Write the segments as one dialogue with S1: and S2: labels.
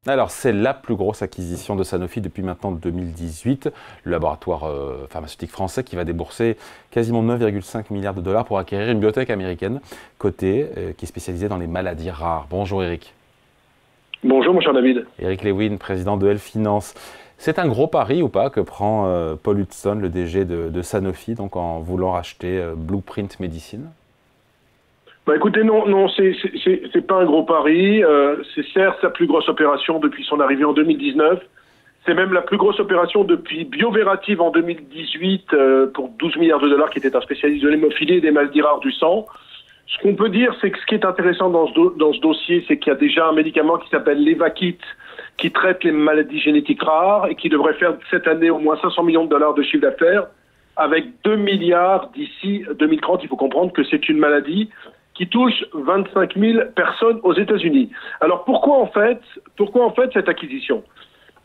S1: Alors, c'est la plus grosse acquisition de Sanofi depuis maintenant 2018. Le laboratoire pharmaceutique français qui va débourser quasiment 9,5 milliards de dollars pour acquérir une biotech américaine cotée qui est spécialisée dans les maladies rares. Bonjour Eric.
S2: Bonjour mon cher David.
S1: Eric Lewin, président de L Finance. C'est un gros pari ou pas que prend Paul Hudson, le DG de Sanofi, donc en voulant racheter Blueprint Medicine?
S2: Bah écoutez, non, c'est pas un gros pari. C'est certes sa plus grosse opération depuis son arrivée en 2019. C'est même la plus grosse opération depuis Bioverativ en 2018 pour 12 milliards de dollars, qui était un spécialiste de l'hémophilie et des maladies rares du sang. Ce qu'on peut dire, c'est que ce qui est intéressant dans ce dossier, c'est qu'il y a déjà un médicament qui s'appelle Levakit, qui traite les maladies génétiques rares et qui devrait faire cette année au moins 500 millions de dollars de chiffre d'affaires, avec 2 milliards d'ici 2030. Il faut comprendre que c'est une maladie qui touche 25 000 personnes aux États-Unis. Alors pourquoi en fait cette acquisition?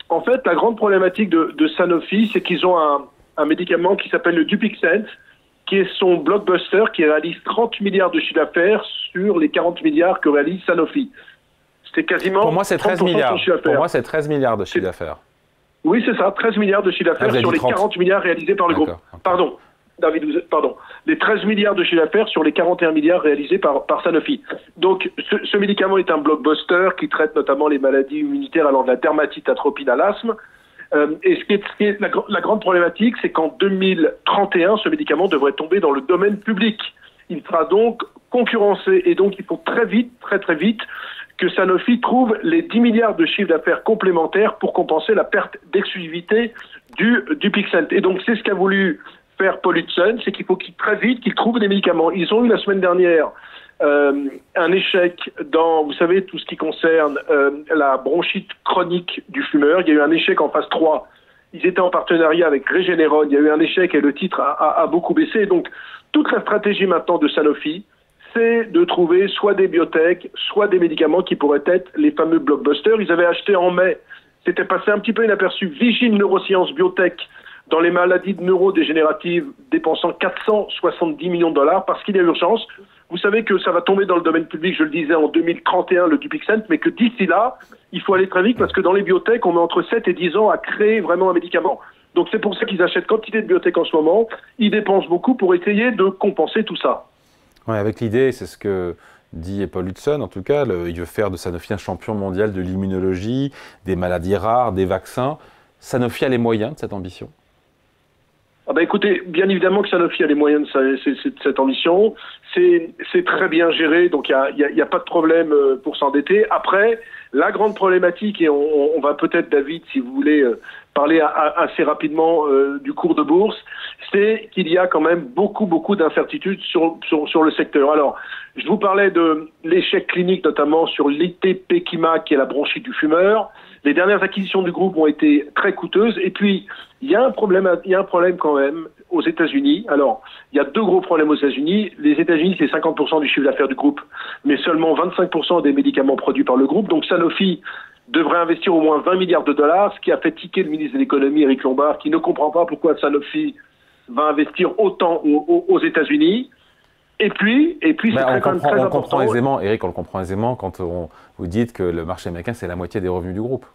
S2: En fait, la grande problématique de Sanofi, c'est qu'ils ont un médicament qui s'appelle le Dupixent, qui est son blockbuster, qui réalise 30 milliards de chiffre d'affaires sur les 40 milliards que réalise Sanofi. C'est quasiment...
S1: Pour moi, c'est 13 milliards. Pour moi, c'est 13 milliards de chiffre d'affaires.
S2: Oui, c'est ça, 13 milliards de chiffre d'affaires sur les 40 milliards réalisés par le groupe. Pardon, David, pardon. Les 13 milliards de chiffre d'affaires sur les 41 milliards réalisés par Sanofi. Donc, ce médicament est un blockbuster qui traite notamment les maladies immunitaires allant de la dermatite atropine à l'asthme. Et ce qui est la grande problématique, c'est qu'en 2031, ce médicament devrait tomber dans le domaine public. Il sera donc concurrencé. Et donc, il faut très vite, très vite, que Sanofi trouve les 10 milliards de chiffre d'affaires complémentaires pour compenser la perte d'exclusivité du Dupixent. Et donc, c'est ce qu'a voulu faire Paul Hudson, c'est qu'il faut très vite qu'ils trouvent des médicaments. Ils ont eu la semaine dernière un échec dans, vous savez, tout ce qui concerne la bronchite chronique du fumeur. Il y a eu un échec en phase 3. Ils étaient en partenariat avec Regeneron. Il y a eu un échec et le titre a beaucoup baissé. Donc, toute la stratégie maintenant de Sanofi, c'est de trouver soit des biotech, soit des médicaments qui pourraient être les fameux blockbusters. Ils avaient acheté en mai, c'était passé un petit peu inaperçu, Vigil Neurosciences Biotech, dans les maladies neurodégénératives, dépensant 470 millions de dollars parce qu'il y a urgence. Vous savez que ça va tomber dans le domaine public, je le disais, en 2031, le Dupixent, mais que d'ici là, il faut aller très vite parce que dans les biotech, on met entre 7 et 10 ans à créer vraiment un médicament. Donc c'est pour ça qu'ils achètent quantité de biotech en ce moment. Ils dépensent beaucoup pour essayer de compenser tout ça.
S1: Ouais, avec l'idée, c'est ce que dit Paul Hudson, en tout cas, il veut faire de Sanofi un champion mondial de l'immunologie, des maladies rares, des vaccins. Sanofi a les moyens de cette ambition?
S2: Ah ben écoutez, bien évidemment que Sanofi a les moyens de cette ambition. C'est très bien géré, donc il y a pas de problème pour s'endetter. Après, la grande problématique, et on va peut-être, David, si vous voulez, parler assez rapidement du cours de bourse, c'est qu'il y a quand même beaucoup d'incertitudes sur le secteur. Alors, je vous parlais de l'échec clinique, notamment sur l'ITP-Kima, qui est la bronchite du fumeur. Les dernières acquisitions du groupe ont été très coûteuses. Et puis, il y a un problème quand même aux États-Unis. Alors, il y a deux gros problèmes aux États-Unis. Les États-Unis, c'est 50% du chiffre d'affaires du groupe, mais seulement 25% des médicaments produits par le groupe. Donc, Sanofi devrait investir au moins 20 milliards de dollars, ce qui a fait tiquer le ministre de l'économie, Éric Lombard, qui ne comprend pas pourquoi Sanofi va investir autant aux États-Unis. Et puis c'est quand même très important.
S1: On comprend aisément, Eric, on le comprend aisément quand vous dites que le marché américain, c'est la moitié des revenus du groupe.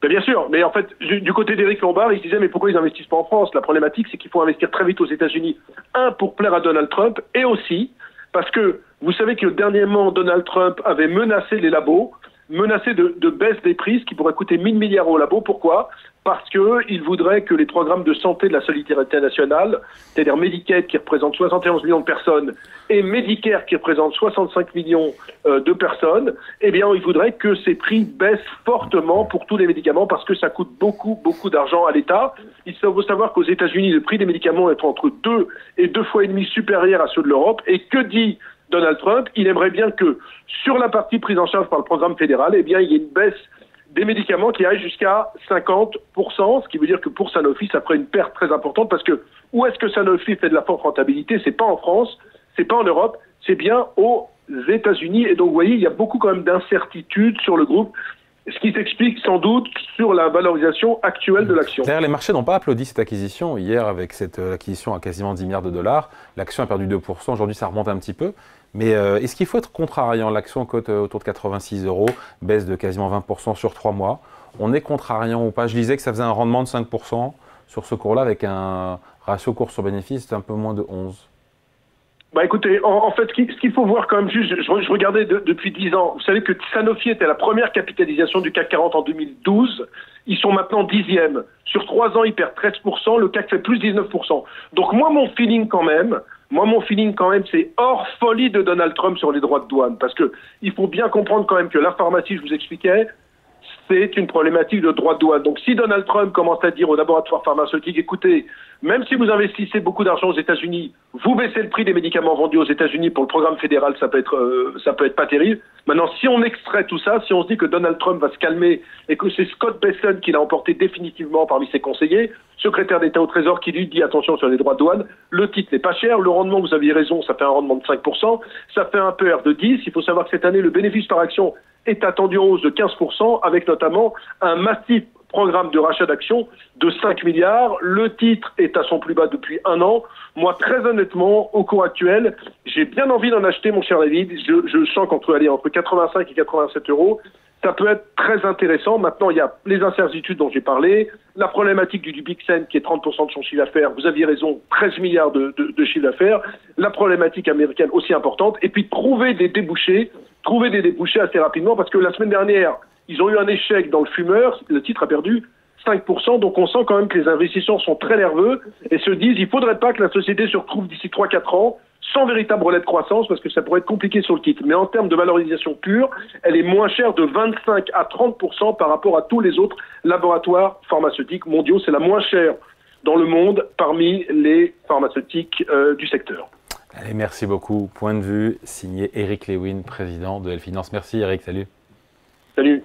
S2: Ben bien sûr, mais en fait, du côté d'Éric Lombard, il se disait, mais pourquoi ils n'investissent pas en France? La problématique, c'est qu'il faut investir très vite aux États-Unis. Un, pour plaire à Donald Trump, et aussi parce que vous savez que dernièrement, Donald Trump avait menacé les labos, menacé de baisse des prix, ce qui pourrait coûter 1000 milliards aux labos. Pourquoi? Parce qu'il voudrait que les programmes de santé de la solidarité nationale, c'est-à-dire Medicaid qui représente 71 millions de personnes et Medicare qui représente 65 millions de personnes, eh bien, il voudrait que ces prix baissent fortement pour tous les médicaments parce que ça coûte beaucoup d'argent à l'État. Il faut savoir qu'aux États-Unis, le prix des médicaments est entre 2 et 2,5 fois supérieur à ceux de l'Europe. Et que dit Donald Trump? Il aimerait bien que sur la partie prise en charge par le programme fédéral, eh bien, il y ait une baisse des médicaments qui aillent jusqu'à 50%, ce qui veut dire que pour Sanofi, ça ferait une perte très importante parce que où est-ce que Sanofi fait de la forte rentabilité? C'est pas en France, c'est pas en Europe, c'est bien aux États-Unis. Et donc, vous voyez, il y a beaucoup quand même d'incertitudes sur le groupe. ce qui s'explique sans doute sur la valorisation actuelle de l'action.
S1: D'ailleurs, les marchés n'ont pas applaudi cette acquisition. Hier, avec cette acquisition à quasiment 10 milliards de dollars, l'action a perdu 2%. Aujourd'hui, ça remonte un petit peu. Mais est-ce qu'il faut être contrariant? L'action cote autour de 86 €, baisse de quasiment 20% sur 3 mois. On est contrariant ou pas? Je disais que ça faisait un rendement de 5% sur ce cours-là, avec un ratio cours sur bénéfice, c'est un peu moins de 11.
S2: Bah écoutez, en fait, ce qu'il faut voir quand même juste, je regardais depuis 10 ans, vous savez que Sanofi était la première capitalisation du CAC 40 en 2012, ils sont maintenant 10e. Sur 3 ans, ils perdent 13%, le CAC fait plus 19%. Donc moi, mon feeling quand même, c'est hors folie de Donald Trump sur les droits de douane, parce que il faut bien comprendre quand même que la pharmacie, je vous expliquais, c'est une problématique de droits de douane. Donc si Donald Trump commence à dire aux laboratoires pharmaceutiques, écoutez, même si vous investissez beaucoup d'argent aux États-Unis, vous baissez le prix des médicaments vendus aux États-Unis pour le programme fédéral, ça peut être pas terrible. Maintenant, si on extrait tout ça, si on se dit que Donald Trump va se calmer et que c'est Scott Bessent qui l'a emporté définitivement parmi ses conseillers, secrétaire d'État au Trésor, qui lui dit attention sur les droits de douane, le titre n'est pas cher, le rendement, vous aviez raison, ça fait un rendement de 5%, ça fait un PER de 10. Il faut savoir que cette année, le bénéfice par action est attendu en hausse de 15%, avec notamment un massif programme de rachat d'actions de 5 milliards. Le titre est à son plus bas depuis 1 an. Moi, très honnêtement, au cours actuel, j'ai bien envie d'en acheter, mon cher David. Je sens entre 85 et 87 €. Ça peut être très intéressant. Maintenant, il y a les incertitudes dont j'ai parlé, la problématique du Dubixen qui est 30% de son chiffre d'affaires. Vous aviez raison, 13 milliards de chiffre d'affaires. La problématique américaine aussi importante. Et puis, trouver des débouchés assez rapidement, parce que la semaine dernière, ils ont eu un échec dans le fumeur, le titre a perdu 5%, donc on sent quand même que les investisseurs sont très nerveux et se disent il ne faudrait pas que la société se retrouve d'ici 3-4 ans sans véritable relais de croissance, parce que ça pourrait être compliqué sur le titre. Mais en termes de valorisation pure, elle est moins chère de 25 à 30% par rapport à tous les autres laboratoires pharmaceutiques mondiaux. C'est la moins chère dans le monde parmi les pharmaceutiques du secteur.
S1: Allez, merci beaucoup. Point de vue signé Eric Lewin, président de L Finance. Merci Eric, salut.
S2: Salut.